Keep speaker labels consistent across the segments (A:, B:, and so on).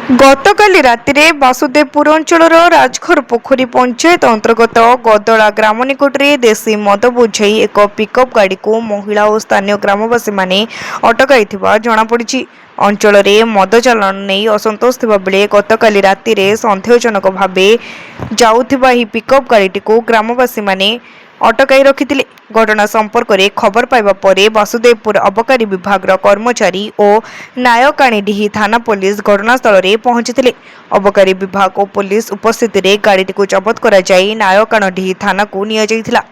A: गतकाली रातिरे वासुदेवपुर अंचल राजघर पोखरी पंचायत अंतर्गत गदला ग्राम निकट में देशी मद बोझाई एक पिकअप गाड़ी को महिला और स्थानीय ग्रामवासी माने अटकाई जमापड़ी। अंचल मद चालाण नहीं असंतोष थिबा बेले गतकाली रातिरे सन्देहजनक भावे जाउथिबा ही पिकअप गाड़ी को ग्रामवासी माने अटकाई रखिथिले। घटना संपर्क में खबर पाइबा परे वासुदेवपुर अबकारी विभाग कर्मचारी और नायकाणीडीही थाना पुलिस घटनास्थल में पहुंची। अबकारी विभाग और पुलिस उपस्थित गाड़ी को जबत कर नायकाणीडीही थाना को नियाଯାଇଥିଲା।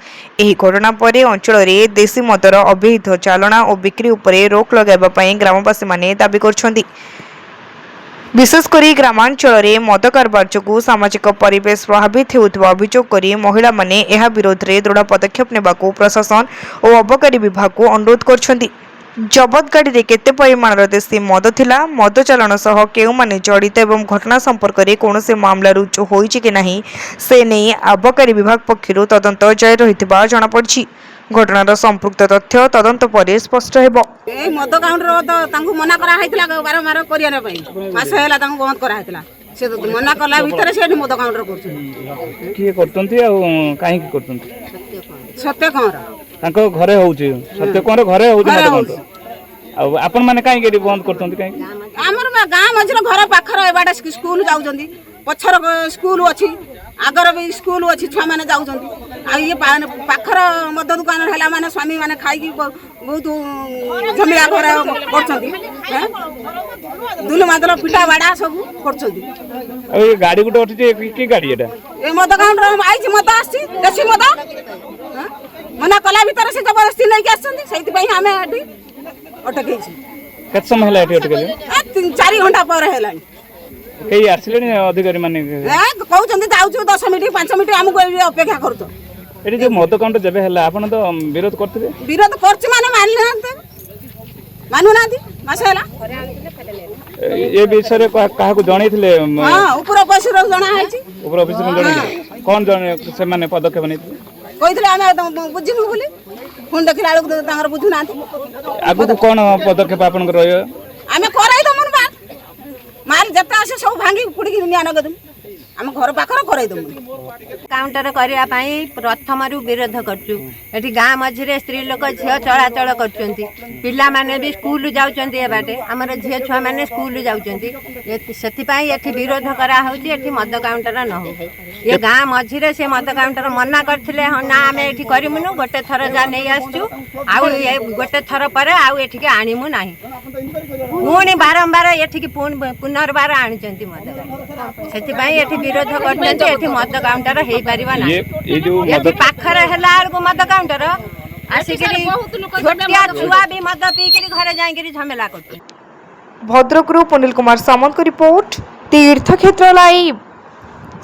A: ଏହି घटना पर अंचल में देशी मदर अवैध चालना और बिक्री उपरे रोक लगाइबा ग्रामवासी माने दाबी करछन्ति। विशेषकर ग्रामांचल में मद कारबार जो सामाजिक परिवेश प्रभावित होता अभियोग कर महिला माने यह विरोध में दृढ़ पदक्षेप नेबा को प्रशासन और अबकारी विभाग को अनुरोध करछन्ति। जबत गाड़ी में केते परिमाणर देशी मद थिला, मद चालाण सह केउ माने जड़ित एवं घटना संपर्क में कौन से मामला रुजु होइछि कि नहीं से नहीं अबकारी विभाग पक्षरु तदंत जारी रहिथिबा जणापड़िछि। घटनार संपृक्त तथ्य तदंत पर स्पष्ट हेबो।
B: ए मद काउंटर तो तांकु मना करा हैतला बारंबार करिया पई मास हैला तांकु बंद करा हैतला से तो मना कला भीतर से मद काउंटर करछन
C: की करतंती आ काहे की करतंती
B: सत्य कौन
C: तांको घरे होउची सत्य कौन घरे होउची मद काउंटर आ आपण माने काहे के बंद करतंती काहे
B: हमर गां मझिर घर पाखर एबाडा स्कूल जाउजंदी पछर स्कूल अछि आगर भी स्कूल अच्छी छुआ मैंने जाऊँगी पाखर मद दुकान है माने स्वामी माने खाई बहुत झमेला घर कर दुलु मादल पिटा बाड़ा सब कर
C: गाड़ी गुटे उठी की गाड़ी एटा
B: ए मद काउंटर आइछि मद आछि देसी मद मना कला भीतर से जबरदस्ती नहीं के आछंती सेति पई हमें एठी अटकै छी
C: केत समय हला एठी अटकै
B: 3-4 घंटा पर हेलानी
C: कई आसले अधिकारी माने
B: कहउछंती जाउछु 10 मिनिट 5 मिनिट हमको अपेक्षा करतो
C: एठी जो मद काउंटर जबे हला आपण तो विरोध करथिबे
B: विरोध करछि माने मानु नांती मासे हला
C: ए विषय रे काहा को जणैथिले
B: हां ऊपर ऑफिसर जणा हैछि
C: ऊपर ऑफिसर जणै कोन जणे से माने पदक्षेप नैथिले
B: कहिथिले आमे बुझिनु बोली फोन देखिला आलो तांगर बुझु नांती
C: आगु कोन पदक्षेप आपण को रहयो
B: आमे कराई दमन बा माल जता आसे सब भांगी पुड़ी निया नगदम आम घर पाखर कराई दम
D: काउंटर करिया पई प्रथमरु विरोध करछु। एठी गां मझिरे स्त्री लोक झियो चलाचल करचंती, पिला माने भी स्कूल जाउचंती ए बाटे हमर झियो छुआ माने स्कूल जाउचंती सेति पई एठी विरोध करा होउची एठी मद काउंटर न हो। ये गां मझिरे से मद काउंटर मना करथिले ना आमे एठी करिमुनु गोटे थर जा नै आछू आउ ए गोटे थर परे आउ एठी के आनिमु नाही पुणी बारंबार एठी के पुनर्बार आनिचंती मद सेति पई एठी विरोध करचंती एठी मद काउंटर हेई परिबा ना ये पाखर हैला को मद काउंटर आसिकरी छोटिया छुआ भी मद पी के घरे जाई के झमेला करते।
A: भद्रकरू पुनिल कुमार सामंत को रिपोर्ट तीर्थक्षेत्र लाइव।